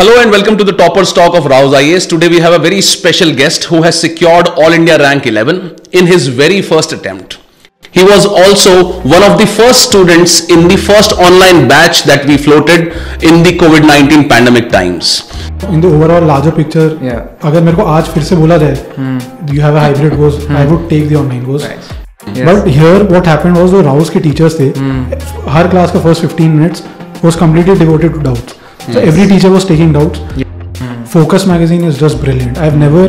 Hello and welcome to the Toppers Talk of Rouse IAS. Today we have a very special guest who has secured All India Rank 11 in his very first attempt. He was also one of the first students in the first online batch that we floated in the COVID-19 pandemic times. In the overall larger picture, अगर मेरे को आज फिर से बोला जाए, you have a hybrid course, I would take the online course. Yes. But here what happened was the Rouse के teachers थे, हर class का first 15 minutes was completely devoted to doubts. So every teacher was taking doubts. Focus magazine is just brilliant. I've never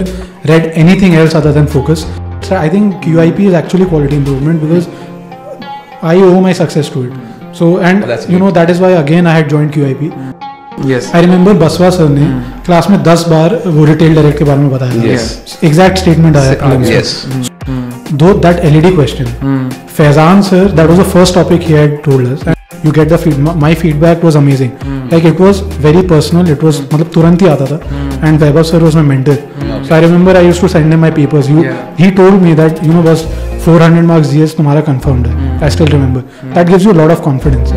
read anything else other than Focus. So I think QIP is actually quality improvement because I owe my success to it. So and you know that is why again I had joined QIP. Yes. I remember बसवा sir ने class में 10 बार वो retail direct के बारे में बताया. Yes. Exact statement आया था. Yes. Though that LED question, Faizan sir, that was the first topic he had told us. And you get the feedback. My feedback was amazing. Like it was very personal. It was मतलब तुरंत ही आता था. And Vaibhav sir was my mentor. So I remember I used to send him my papers. He told me that बस 400 marks GS तुम्हारा confirmed है. I still remember. That gives you a lot of confidence.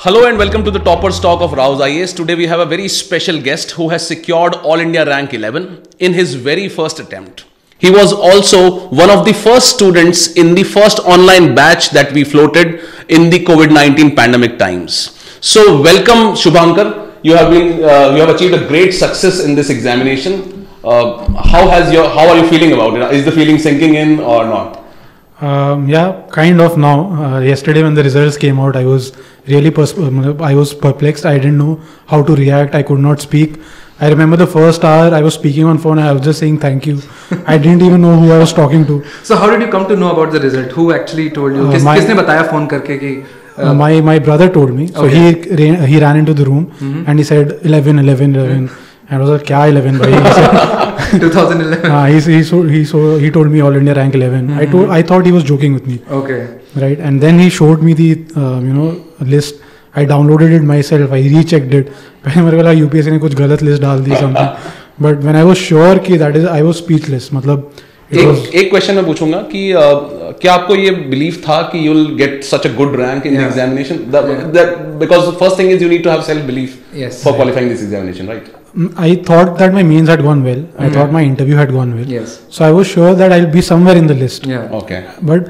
Hello and welcome to the Toppers Talk of Rouse IAS. Today we have a very special guest who has secured All India Rank 11 in his very first attempt. He was also one of the first students in the first online batch that we floated in the COVID-19 pandemic times. So welcome Shubhankar. You have achieved a great success in this examination. How are you feeling about it? Is the feeling sinking in or not? Yeah, kind of now. Yesterday when the results came out, I was really perplexed. I didn't know how to react. I could not speak. I remember the first hour I was speaking on phone and I was just saying thank you. I didn't even know who I was talking to. So how did you come to know about the result? Who actually told you? किसने बताया phone करके कि? My brother told me. So he ran into the room and he said 11. And I was like, क्या 11 भाई? 2011. He told me All India Rank 11. I thought he was joking with me. Okay. Right, and then he showed me the list. I downloaded it myself. I rechecked it. पहले मेरे को लगा UPSC ने कुछ गलत list डाल दी something. But when I was sure कि that is, I was speechless. मतलब एक क्वेश्चन मैं पूछूंगा कि क्या आपको ये बिलीव था कि you will get such a good rank in the examination because the first thing is you need to have self belief for qualifying this examination right I thought that my mains had gone well. I thought my interview had gone well. Yes. So I was sure that I'll be somewhere in the list. Yeah. Okay. But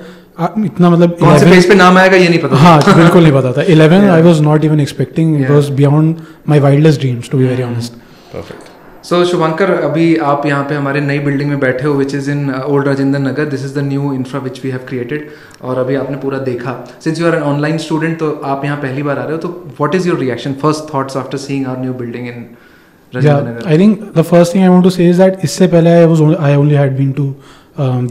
इतना मतलब कौन से page पे नाम आएगा ये नहीं पता. हाँ बिल्कुल नहीं पता था. 11 I was not even expecting. It was beyond my wildest dreams to be very honest. Perfect. So शुभंकर, अभी आप यहाँ पे हमारे नई बिल्डिंग में बैठे हो which is in old Rajendra Nagar. This is the new infra which we have created. और अभी आपने पूरा देखा. Since you are an online student तो आप यहाँ पहली बार आ रहे हो, तो what is your reaction, first thoughts after seeing our new building in Rajendranagar? Yeah, I think the first thing I want to say is that इससे पहले I only had been to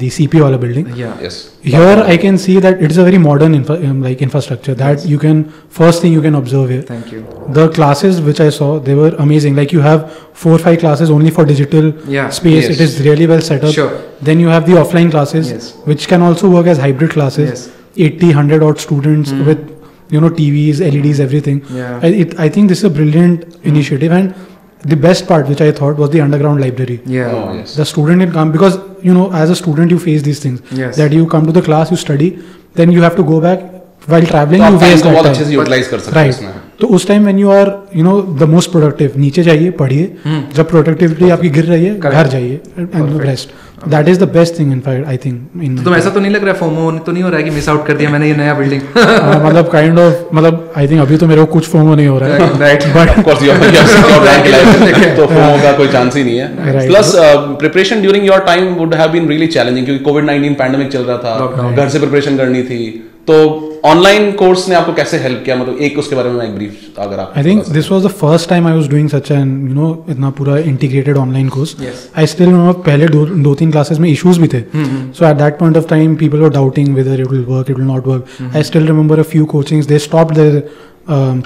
the CP wala building. Yeah. Yes. Here I can see that it is a very modern infrastructure that you can first thing you can observe here. Thank you. The classes which I saw, they were amazing. Like you have 4-5 classes only for digital space. Yes. It is really well set up. Sure. Then you have the offline classes, which can also work as hybrid classes. Yes. 80-100 odd students with TVs, LEDs, everything. Yeah. I think this is a brilliant initiative, and the best part which I thought was the underground library. Yeah. Oh, yes. The student can come because as a student you face these things. Yes. That you come to the class, you study, then you have to go back while traveling. तो you waste that बहुत time. अच्छे से utilise कर सकते हैं इसमें. तो उस time when you are the most productive, नीचे जाइए पढ़िए. जब productivity आपकी गिर रही है घर जाइए and rest. That is the best thing in fact I think. तो ऐसा तो नहीं लग रहा है फोमो तो नहीं हो रहा है कि मिस आउट कर दिया मैंने ये नया बिल्डिंग? मतलब काइंड ऑफ मतलब आई थिंक अभी तो मेरे को कुछ फोमो नहीं हो रहा है. राइट. बट ऑफ कोर्स तो फोमो का कोई चांस ही नहीं है. Plus preparation during your time would have been really challenging क्योंकि कोविड-19 पैंडेमिक चल रहा था, घर से प्रिपरेशन करनी थी. तो ऑनलाइन कोर्स ने आपको कैसे हेल्प किया, मतलब एक उसके बारे में एक ब्रीफ अगर आप. I think this was the first time I was doing such an इतना पूरा integrated online course. I still remember पहले दो तीन क्लासेस में इश्यूज भी थे. So at that point of time people were doubting whether it will work, it will not work. I still remember a few coachings they stopped their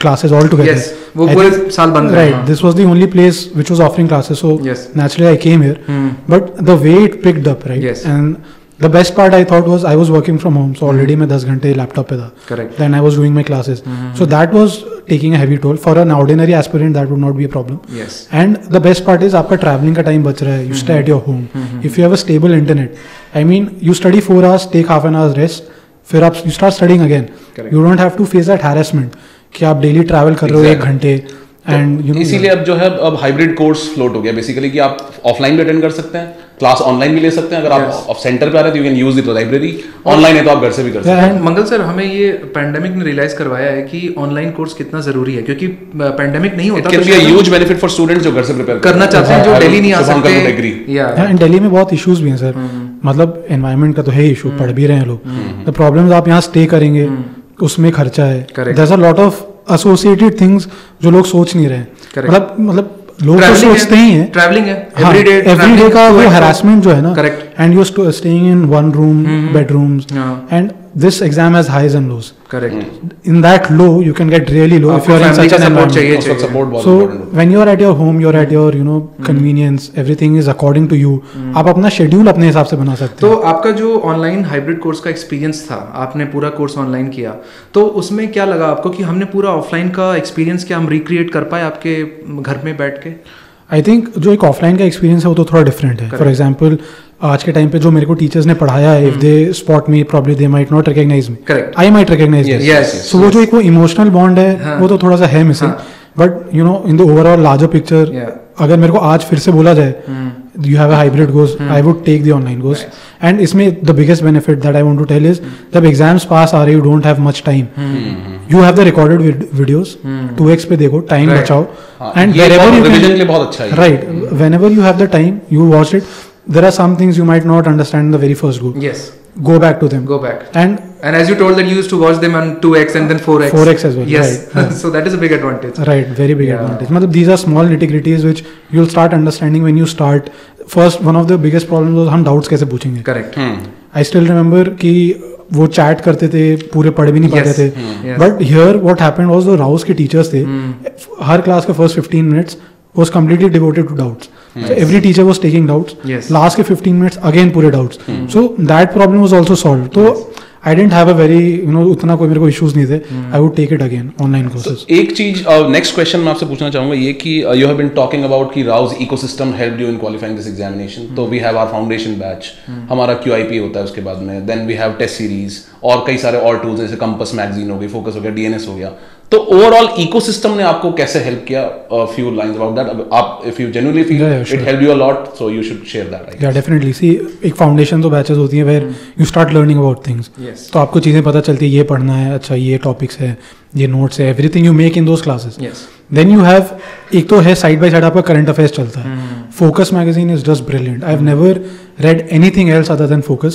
classes altogether. Yes, वो पूरे साल बंद रहे. Right, this was the only place which was offering classes, so naturally I came here. But the way it picked up, right? Yes. And The best part I thought was I was working from home, so already मैं 10 घंटे laptop पे था. Correct. Then I was doing my classes. So that was taking a heavy toll. For an ordinary aspirant, that would not be a problem. Yes. And the best part is आपका traveling का time बच रहा है. You stay at your home. If you have a stable internet, I mean, you study 4 hours, take half an hour's rest, फिर आप you start studying again. Correct. You don't have to face that harassment कि आप daily travel कर रहे हो 1 घंटे. And you know, इसीलिए अब जो है अब हाइब्रिड कोर्स फ्लोट हो गया बेसिकली कि आप ऑफलाइन भी अटेंड कर सकते हैं, क्लास ऑनलाइन भी ले सकते हैं. अगर आप सेंटर पे आ रहे हैं तो you can use the library. Online है तो आप घर से भी कर सकते हैं. मंगल सर, हमें ये पैंडेमिक ने रियलाइज करवाया है कि ऑनलाइन कोर्स कितना जरूरी है, क्योंकि पैंडेमिक नहीं होता. It can be a huge benefit for students जो घर से प्रिपेयर करना चाहते हैं, जो दिल्ली नहीं आ सकते. एंड दिल्ली में बहुत इश्यूज भी हैं सर. मतलब एनवायरनमेंट का तो है इशू, पढ़ भी रहे हैं लोग. द प्रॉब्लम आप यहाँ स्टे करेंगे, उसमें खर्चा है. There is a lot of associated things जो लोग सोच नहीं रहे. मतलब लोग तो सोचते ही हैं. ट्रैवलिंग है एवरीडे का वो हरासमेंट जो है ना. Correct. And you are staying in one room, bedrooms, and this exam has highs and lows. Correct. In that low, you can get really low if you are in such an environment. So when you are at your home, you are at your convenience. Everything is according to you. आप अपना schedule अपने हिसाब से बना सकते हैं. तो आपका जो ऑनलाइन हाइब्रिड कोर्स का एक्सपीरियंस था, आपने पूरा कोर्स ऑनलाइन किया, तो उसमें क्या लगा आपको कि हमने पूरा ऑफलाइन का एक्सपीरियंस क्या हम रिक्रिएट कर पाए आपके घर में बैठ के? आई थिंक जो एक ऑफलाइन का एक्सपीरियंस है वो तो थोड़ा डिफरेंट है. फॉर एग्जाम्पल आज के टाइम पे जो मेरे को टीचर्स ने पढ़ाया है, if they spot me probably they might not recognize me. Correct. I might recognize me. So वो जो एक वो इमोशनल बॉन्ड है वो तो थोड़ा सा है missing. But you know in the overall larger picture, अगर मेरे को आज फिर से बोला जाए you have a hybrid course, I would take the online course. And इसमें the biggest benefit that I want to tell is जब exams pass आ रहे you don't have much time. You have the recorded videos, 2x पे देखो, time बचाओ. And wherever you revision के लिए बहुत अच्छा है. Right, whenever you have the time, you watch it. There are some things you might not understand in the very first go. Yes. Go back to them. Go back. And as you told that you used to watch them on 2x and then 4x. 4x as well. Yes. Right. So that is a big advantage. Right, very big advantage. मतलब these are small nitty-gritties which you'll start understanding when you start. First, one of the biggest problems was हम doubts कैसे पूछेंगे. Correct. I still remember कि वो chat करते थे, पूरे पढ़ भी नहीं पाते थे. But here what happened was the Rouse के टीचर्स थे, हर क्लास का first 15 minutes was completely devoted to doubts. So every teacher was taking doubts. Last के 15 minutes again पूरे doubts. So that problem was also solved. तो I didn't have a very उतना कोई मेरे को issues नहीं थे. I would take it again online courses. एक चीज next question मैं आपसे पूछना चाहूँगा ये कि you have been talking about कि Rouse ecosystem helped you in qualifying this examination. तो we have our foundation batch, हमारा QIP होता है उसके बाद में, then we have test series और कई सारे और tools जैसे Compass magazine हो गई, Focus हो गया, DNS हो गया. तो ओवरऑल इकोसिस्टम ने आपको कैसे हेल्प किया? Few lines about that. आप if you genuinely feel it help you a lot, so you should share that. या डेफिनेटली. सी एक फाउंडेशन तो बैचेस होती हैं where you start learning about things. तो आपको चीज़ें पता चलती है, ये पढ़ना है, अच्छा ये टॉपिक्स है, ये नोट्स है, everything you make in those classes. Then you have एक तो है साइड बाय साइड आपका करंट अफेयर्स चलता है. Focus magazine is just brilliant. I have never read anything else other than Focus.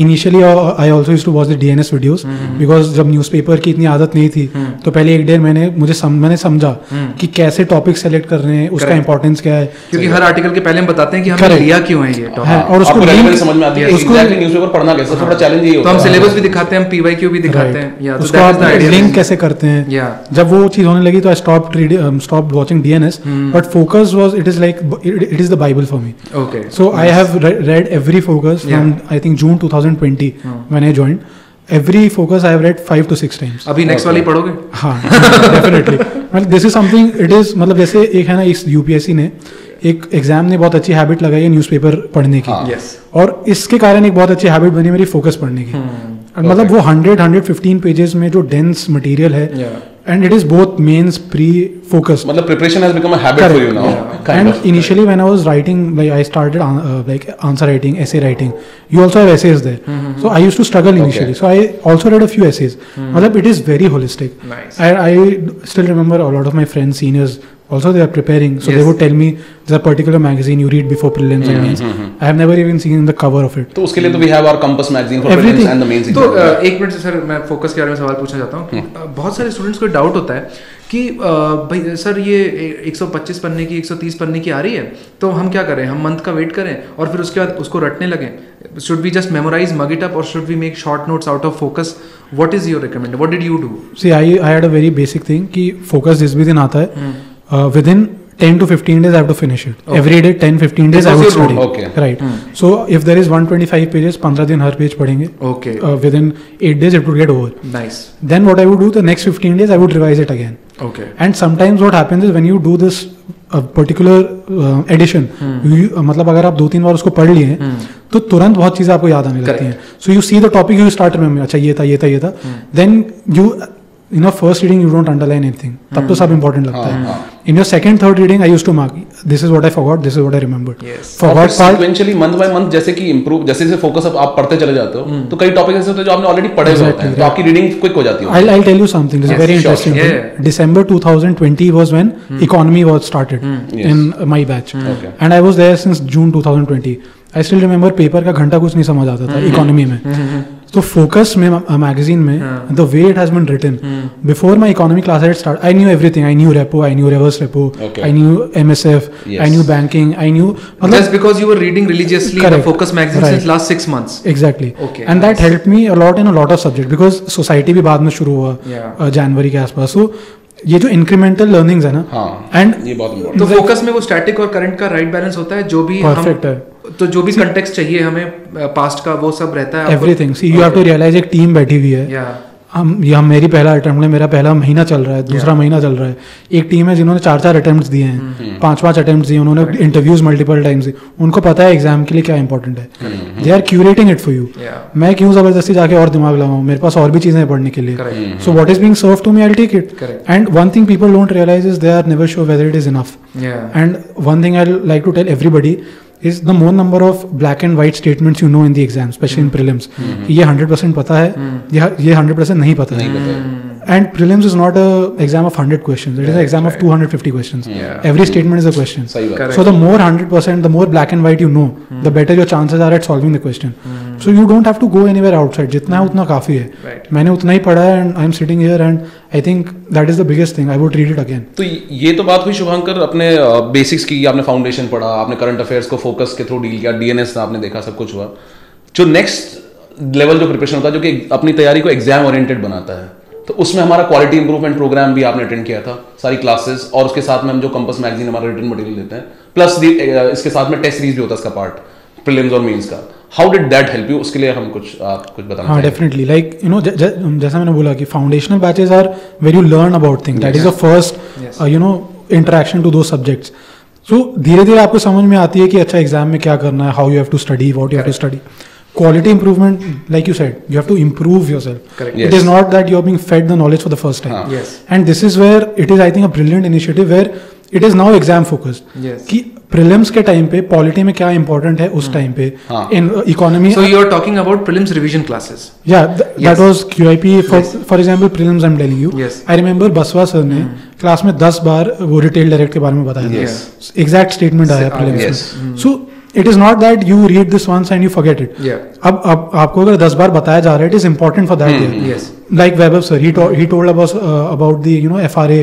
Initially I also used to watch the DNS videos because जब newspaper की इतनी आदत नहीं थी तो पहले 1 डेढ़ महीने मैंने समझा कि कैसे टॉपिक सेलेक्ट कर रहे हैं, उसका इंपॉर्टेंस क्या है. क्योंकि हर आर्टिकल के पहले हम बताते हैं कि हमने लिया क्यों है ये टॉपिक, और उसको रेलेवेंस समझ में आती है. उसको न्यूज़पेपर पढ़ना कैसे, थोड़ा चैलेंज यही होता है. तो हम सिलेबस भी दिखाते हैं, हम PYQ भी दिखाते हैं, या उसको आप लिंक कैसे करते हैं. जब वो चीज होने लगी तो I stopped watching DNS, but Focus was it is the Bible for me. Okay. So I have read every Focus from I think June 2020 when I joined. Every Focus I have read 5 to 6 times. अभी next वाली पढ़ोगे? हाँ, definitely. मतलब this is something it is, मतलब जैसे एक है ना, इस UPSC ने एक एग्जाम ने बहुत अच्छी हैबिट लगाई है न्यूज़पेपर पढ़ने की. और इसके कारण एक बहुत अच्छी हैबिट बनी मेरी फोकस पढ़ने की. मतलब वो 100-115 पेजेस में जो डेंस मटेरियल है, and it is both mains pre-focus. मतलब preparation has become a habit for you now. And initially when I was writing, like I started like answer writing, essay writing. You also have essays there. So I used to struggle initially. So I also read a few essays. मतलब it is very holistic. Nice. I still remember a lot of my friends, seniors, also they are preparing. So they would tell me there's a particular magazine you read before prelims and mains. I have never even seen the cover of it. तो उसके लिए तो we have our Compass magazine for prelims and the mains. तो एक minute sir, मैं focus के बारे में सवाल पूछना चाहता हूँ. बहुत सारे स्टूडेंट्स को डाउट होता है कि भाई सर ये 125 पन्ने की 130 पन्ने की आ रही है, तो हम क्या करें, हम मंथ का वेट करें और फिर उसके बाद उसको रटने लगें? Should we just memorize, mug it up, और should we make short notes out of focus? What is your recommendation? What did you do? See I had a very basic thing कि फोकस जिस भी दिन आता है within 10 to 15 days I have to finish it. Every day 10-15 days I would study. Okay. Right. So if there is 125 pages, 15 दिन हर page पढ़ेंगे. Okay. Within 8 days it would get over. Nice. Then what I would do, the next 15 days I would revise it again. Okay. And sometimes what happens is when you do this particular edition, मतलब अगर आप 2-3 बार उसको पढ़ लिए तो तुरंत बहुत चीजें आपको याद आने लगती हैं. So you see the topic, you start remembering, अच्छा ये था. Then you in your first reading you don't underline anything. तब तो सब important लगता है. In your second, third reading I used to mark, this is what I forgot, this is what I remembered. Yes. Forgot part. Sequentially month by month जैसे कि improve, जैसे जैसे focus आप पढ़ते चले जाते हो तो कई टॉपिक ऐसे होते हैं जो आपने ऑलरेडी पढ़े हुए होते हैं तो आपकी रीडिंग क्विक हो जाती है. I'll tell you something. This is very interesting. December 2020 was when economy was started in my batch, and I was there since June 2020. I still remember paper का घंटा कुछ नहीं समझ आता था इकोनॉमी में. तो फोकस में मैगजीन में the way it has been written before my economy class had start, I knew everything. I knew repo, I knew reverse repo, I knew MSF, I knew banking, I knew, मतलब just because you were reading religiously the focus magazine since last 6 months. Exactly. Okay. And that helped me a lot in a lot of subject because society भी बाद में शुरू हुआ जनवरी के आसपास. सो ये जो इंक्रीमेंटल लर्निंग्स है ना, एंड ये बहुत important. तो फोकस में वो स्टैटिक और करंट का राइट बैलेंस होता है, जो भी परफेक्ट है. तो जो भी कंटेक्स्ट चाहिए हमें पास्ट का वो सब रहता है. Everything. See you have to realise एक टीम बैठी हुई है. हम मेरी पहला अटेम्प्ट है, मेरा पहला महीना चल रहा है, दूसरा महीना चल रहा है. एक टीम है जिन्होंने 4 अटेम्प्ट्स दिए हैं, 5 अटेम्प्ट्स दिए, उन्होंने इंटरव्यूज मल्टीपल टाइम्स दिए. उनको पता है एग्जाम के लिए क्या इंपॉर्टेंट है. They are curating it for you. मैं क्यों जबरदस्ती जाके और दिमाग लगाऊं, मेरे पास और भी चीजें हैं पढ़ने के लिए. So what is being served to me, I will take it. And one thing people don't realise is they are never sure whether it is enough. And one thing I like to tell everybody is the more number of black and white statements you know in the exam, especially in prelims. ये 100% पता है, ये 100% नहीं पता है. And prelims is not a exam of 100 questions. It is an exam of 250 questions. Every statement is a question. So the more 100%, the more black and white you know, the better your chances are at solving the question. So you don't have to go anywhere outside. जितना है उतना काफी है. मैंने उतना ही पढ़ा है and I'm sitting here and I think that is the biggest thing. I would read it again. तो ये तो बात हुई शुभांकर अपने बेसिक्स की, आपने फाउंडेशन पढ़ा, आपने करंट अफेयर्स को फोकस के थ्रू डील किया, डीएनएस आपने देखा, सब कुछ हुआ. जो नेक्स्ट लेवल जो प्रिपरेशन होता है, जो कि अपनी तैयारी को एग्जाम ओरिएंटेड बनाता है, तो उसमें हमारा क्वालिटी इंप्रूवमेंट प्रोग्राम भी आपने अटेंड किया था, सारी क्लासेस, और उसके साथ में हम जो कंपास मैगजीन हमारा रिटन मटेरियल देते हैं, प्लस इसके साथ में टेस्ट सीरीज भी होता है इसका पार्ट, प्रीलिम्स और मेंस का. How did that help you? उसके लिए हम कुछ बताना. हाँ, डेफिनेटली. लाइक यू नो, जैसा मैंने बोला कि foundational batches are where you learn about things. That is the first you know interaction to those subjects. So धीरे धीरे आपको समझ में आती है कि अच्छा एग्जाम में क्या करना है, how you have to study, what you have to study. Quality improvement, like you said, you have to improve yourself. Correct. It is not that you are being fed the knowledge for the first time. Yes. And this is where it is, I think, a brilliant initiative where it is now exam focused. Yes. कि prelims के time पे polity में क्या important है उस time पे, in economy. So you are talking about prelims revision classes. Yeah, that was QIP. For example, prelims I'm telling you. Yes. I remember बसवा sir ने क्लास में 10 बार वो रिटेल डायरेक्ट के बारे में बताया. Yes. Exact statement आया prelims में. So it is not that you read this once and you forget it. Yeah. अब आपको अगर 10 बार बताया जा रहा है, it is important for that year. Yes. Like Vaibhav sir, he told about the FRA,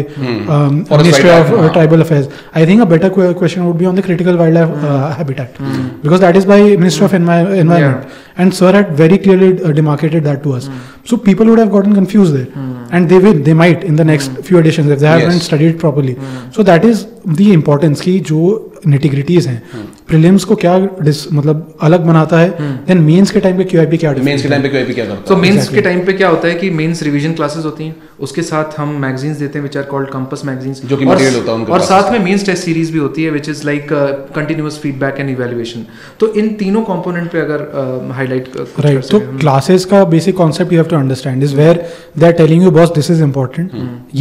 Ministry of Tribal Affairs. I think a better question would be on the critical wildlife habitat, because that is by Ministry of Environment, and sir had very clearly demarcated that to us. So people would have gotten confused there, and they might in the next few editions if they haven't studied properly. So that is the importance की जो nitty-gritties हैं. Prelims को क्या मतलब अलग बनाता है, then mains के टाइम पे क्यूआईपी क्या करता है. मेंस के टाइम पे क्यूआईपी क्या करता है? तो मेंस के टाइम पे क्या होता है कि मेंस रिवीजन क्लासेस होती हैं, उसके साथ हम मैगजीन्स देते हैं which are called Compass magazines, जो कि मटेरियल होता है उनके और साथ में मेंस टेस्ट सीरीज भी होती है which is like continuous feedback and evaluation. तो इन तीनों कंपोनेंट पे अगर हाईलाइट राइट, तो क्लासेस का basic concept you have to understand is where they are telling you boss this is important,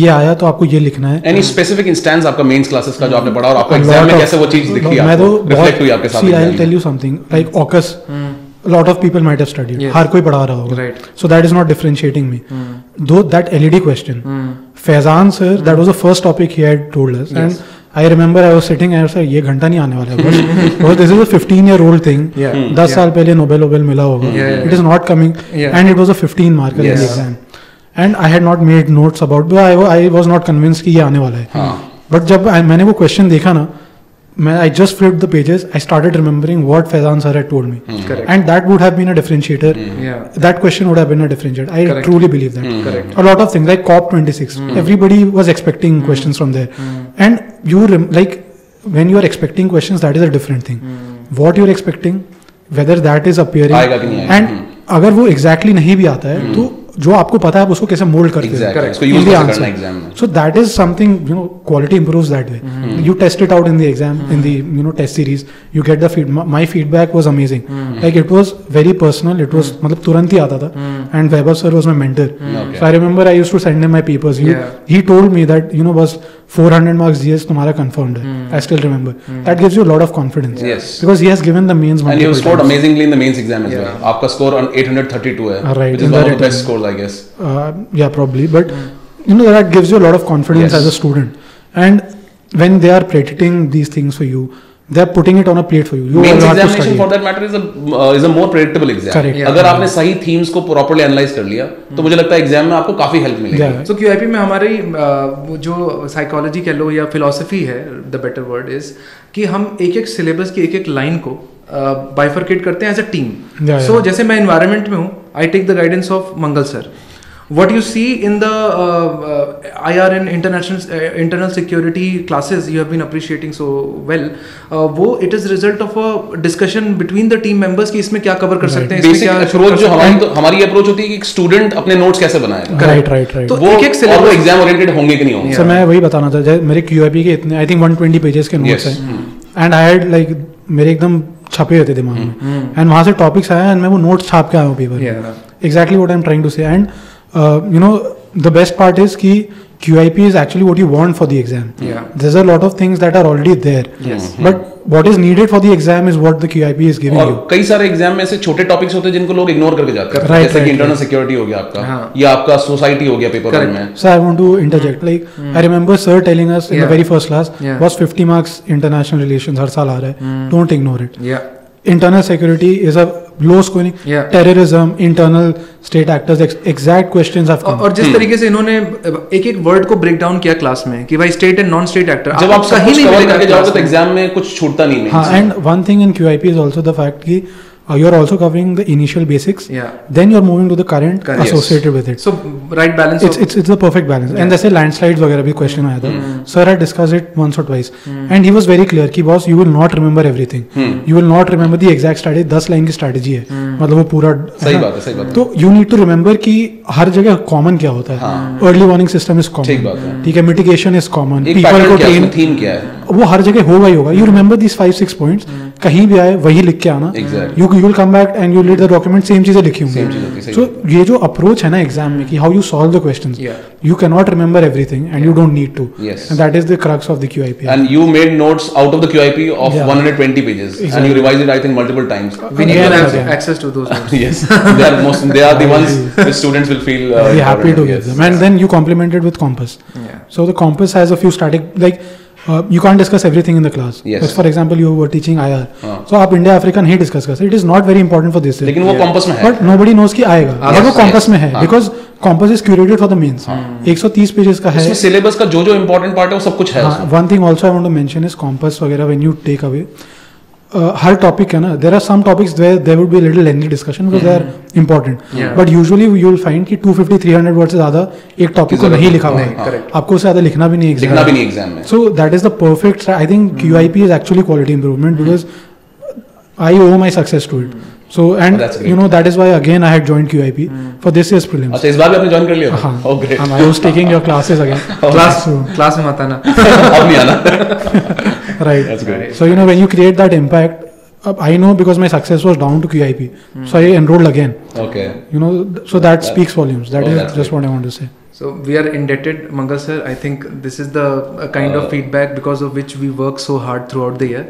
ये आया तो आपको ये लिखना है. एनी स्पेसिफिक इंस्टेंस आपका मेंस क्लासेस का जो आपने पढ़ा और आपको एग्जाम में कैसे वो चीज दिखी, मैं तो रिफ्लेक्ट हुई आपके साथ. I will tell you something like AUKUS, a lot of people might have studied. हर कोई पढ़ा रहा होगा. Right. So that is not differentiating me. Though that LED question, Faizan sir, that was the first topic he had told us. Yes. And I remember I was sitting and I was like, ये घंटा नहीं आने वाला है. Because this is a 15-year-old thing. 10 साल पहले Nobel मिला होगा. It is not coming. And it was a 15 marker in the exam. And I had not made notes about, but I was not convinced कि ये आने वाला है. But जब मैंने वो question देखा ना, I just flipped the pages. I started remembering what Faizan sir had told me. Correct. And that would have been a differentiator. That question would have been a differentiator. I truly believe that. Correct. A lot of things like COP26. Everybody was expecting questions from there. And like when you are expecting questions, that is a different thing. What you are expecting, whether that is appearing, आएगा कि नहीं आएगा, and अगर वो exactly नहीं भी आता है तो जो आपको पता है आप उसको कैसे मोल्ड करते हो, उसको यूज करना एग्जाम में. So that is something, you know, quality improves that way. You test it out in the exam, in the, you know, test series. You get the feedback. My feedback was amazing. Like it was very personal. It was मतलब तुरंत ही आता था. And Vaibhav sir was my mentor. So I remember I used to send him my papers. He told me that, you know, was 400 marks GS तुम्हारा confirmed है. I still remember. That gives you a lot of confidence. Yes. Because he has given the mains. And you scored amazingly in the mains exam as well. आपका score on 832 है. Right. Which is one of the best scores, I guess. Yeah, probably. But you know, that gives you a lot of confidence as a student. And when they are predicting these things for you, they are putting it on a plate for you. You Mains have to examination study for it. that matter is a more predictable exam. Correct. अगर आपने सही themes को properly analyze कर लिया तो मुझे लगता है exam में आपको काफी help मिलेगी. Yeah. So QIP में हमारी जो psychology कह लो या philosophy है, the better word is कि हम एक एक syllabus की एक एक line को bifurcate करते हैं as a team. So जैसे मैं environment में हूँ, I take the guidance of Mangal sir. What you see in the IR and internal security classes you have been appreciating so well, वो it is result of a discussion between the team members कि इसमें क्या cover कर सकते हैं, Basic approach जो हमारी approach होती है कि student अपने notes कैसे बनाएगा. Right. तो वो एक syllabus वो exam oriented होंगे कि नहीं होंगे. सर मैं वही बताना था, मेरे QIP के इतने I think 120 pages के notes हैं. And I had like मेरे एकदम छपे होते दिमाग में. And वहाँ से topics आया and मैं वो notes छाप के आया हूँ paper. Exactly what I'm trying to say. And you know, the best part is कि QIP is actually what you want for the exam. There's a lot of things that are already there. But what is needed for the exam is what the QIP is giving you. और कई सारे exam में ऐसे छोटे topics होते हैं जिनको लोग इग्नोर करके जाते हैं. जैसे कि इंटरनल सिक्योरिटी हो गया आपका, या आपका सोसाइटी हो गया पेपर 1 में. So I want to interject. Like I remember sir telling us in the very first class was 50 marks international relations हर साल आ रहा है. Don't ignore it. Internal security is a low scoring. Terrorism, internal state actors, exact questions have come. और जिस तरीके से इन्होंने एक एक वर्ड को ब्रेक डाउन किया क्लास में कि भाई state and non state actor, जब आप सब कुछ कवर करके जाओगे तो एग्जाम में कुछ छूटता नहीं है. हाँ, and one thing in QIP is also the fact कि you're also covering the initial basics. Then you're moving to the current associated with it. So right balance. It's the perfect balance. And जैसे landslides वगैरह भी question आया था. Sir had discussed it once or twice. And he was very clear कि boss you will not remember everything. You will not remember the exact strategy. 10 line की strategy है. मतलब वो पूरा. सही बात है. तो you need to remember कि हर जगह common क्या होता है. Early warning system is common. ठीक बात है. ठीक है, mitigation is common. People को train. Theme क्या है? वो हर जगह होगा ही होगा. You remember these 5-6 points. कहीं भी आए वही लिख के आना. You will come back and you read the document, same चीजें लिखी होंगी. So ये जो approach है ना exam में कि how you solve the questions, you cannot remember everything and you don't need to. And that is the crux of the QIP. And you made notes out of the QIP of 120 pages and you revised it I think multiple times. We need to have access to those notes. Yes, they are the ones which students will feel very happy to give them. And then you complement it with Compass. So the Compass has a few static, like you can't discuss everything in the class. But for example, you were teaching IR. So आप India Africa नहीं discuss कर सकते. It is not very important for this. लेकिन वो Compass में है. But nobody knows कि आएगा. और वो Compass में है. Because Compass is curated for the mains. 130 pages का है. इसमें syllabus का जो important part है वो सब कुछ है. One thing also I want to mention is Compass वगैरह when you take away. Her topic है ना, there are some topics where there would be a little lengthy discussion because they are important. But usually you will find कि 250-300 words से ज़्यादा एक topic को नहीं लिखा हुआ है. आपको उससे ज़्यादा लिखना भी नहीं एग्जाम में. So that is the perfect. I think QIP is actually quality improvement because I owe my success to it. So and you know that is why again I had joined QIP for this year's prelims. अच्छा, इस बार भी आपने join कर लिया? हाँ. Oh great. I was taking your classes again. Class में मत आना. अब नहीं आना. Right. That's great. So you know when you create that impact, I know because my success was down to QIP, so I enrolled again. Okay. You know, so that speaks volumes. That is just what I want to say. So we are indebted, Mangal sir. I think this is the kind of feedback because of which we work so hard throughout the year.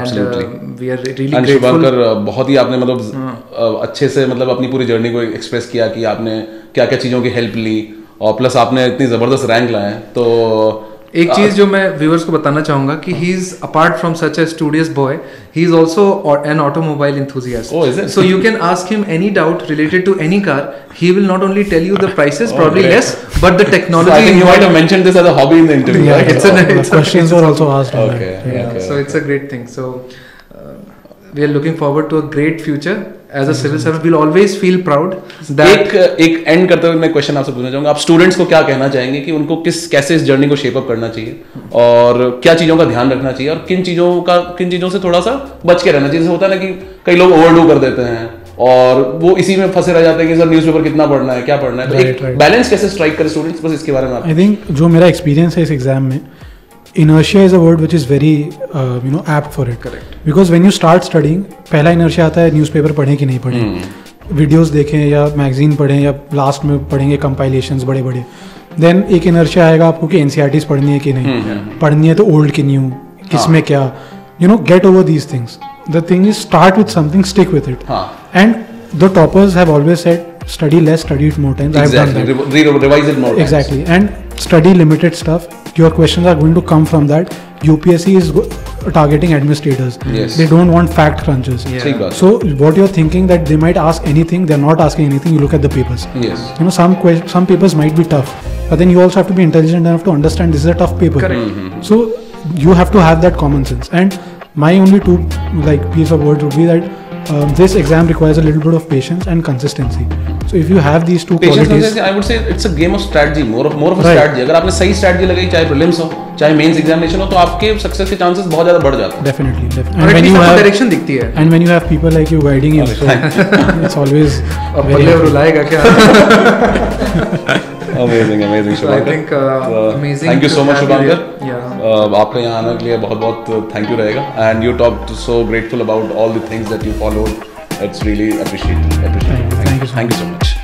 Absolutely. We are really and grateful. शुभंकर बहुत ही आपने मतलब अच्छे से मतलब अपनी पूरी journey को express किया कि आपने क्या क्या चीज़ों की हेल्प ली और प्लस आपने इतनी ज़बरदस्त रैंक लाए हैं. तो एक चीज जो मैं व्यूअर्स को बताना चाहूंगा कि he is apart from such a studious boy, he is also an automobile enthusiast. Oh, is it? So you can ask him any doubt related to any car. He will not only tell you the prices, probably less, but the technology. So I think you might have mentioned this as a hobby in the interview. Yeah, right? it's questions were also asked. Okay. So it's a great thing. So we are looking forward to a great future as a civil servant. We'll always feel proud that एक and करते हुए मैं question आपसे पूछना चाहूंगा, आप students को क्या कहना चाहेंगे कि उनको कैसे इस जर्नी को शेप अप करना चाहिए और क्या चीजों का ध्यान रखना चाहिए और किन चीजों से थोड़ा सा बच के रहना चाहिए? जैसे होता है ना कि कई लोग ओवरडू कर देते हैं और वो इसी में फंसे रह जाते हैं कि सर न्यूज़पेपर कितना पढ़ना है, क्या पढ़ना है, तो एक बैलेंस कैसे स्ट्राइक करे स्टूडेंट्स, बस इसके बारे में आई थिंक जो मेरा एक्सपीरियंस है इस एग्जाम में, inertia is a word which is very apt for it. Correct. Because when you start studying, पहला inertia आता है न्यूज़पेपर पढ़ें कि नहीं पढ़ें, वीडियोस देखें या मैगजीन पढ़ें या लास्ट में पढ़ेंगे कंपाइलेशंस बड़े बड़े. देन एक inertia आएगा आपको कि NCERTs पढ़नी है कि नहीं, पढ़नी है तो ओल्ड की न्यू, किस में क्या, get over these things. The thing is, start with something, stick with it. And the toppers have always said, study less, study it more times. Exactly. I've done that. Revise it more times. Exactly. And study limited stuff. Your questions are going to come from that. UPSC is targeting administrators. Yes. They don't want fact crunchers. Yeah. So what you're thinking that they might ask anything, they're not asking anything. You look at the papers. Yes. Some papers might be tough, but then you also have to be intelligent enough to understand this is a tough paper. Correct. So you have to have that common sense. And my only two piece of words would be that this exam requires a little bit of patience and consistency. So if you have these two qualities, I would say it's a game of strategy, more of a strategy. अगर आपने सही strategy लगाई, चाहे prelims हो, चाहे mains examination हो, तो आपके success के chances बहुत ज़्यादा बढ़ जाते हैं. Definitely. And when you have direction दिखती है. And when you have people like you guiding you, so it's always. अब बल्ले रुलाएगा क्या? Amazing, So I think amazing. Thank you so much, Shubhankar. Yeah. आपका यहाँ आने के लिए बहुत thank you रहेगा. And you talked so grateful about all the things that you followed. It's really appreciated. Thank you so much.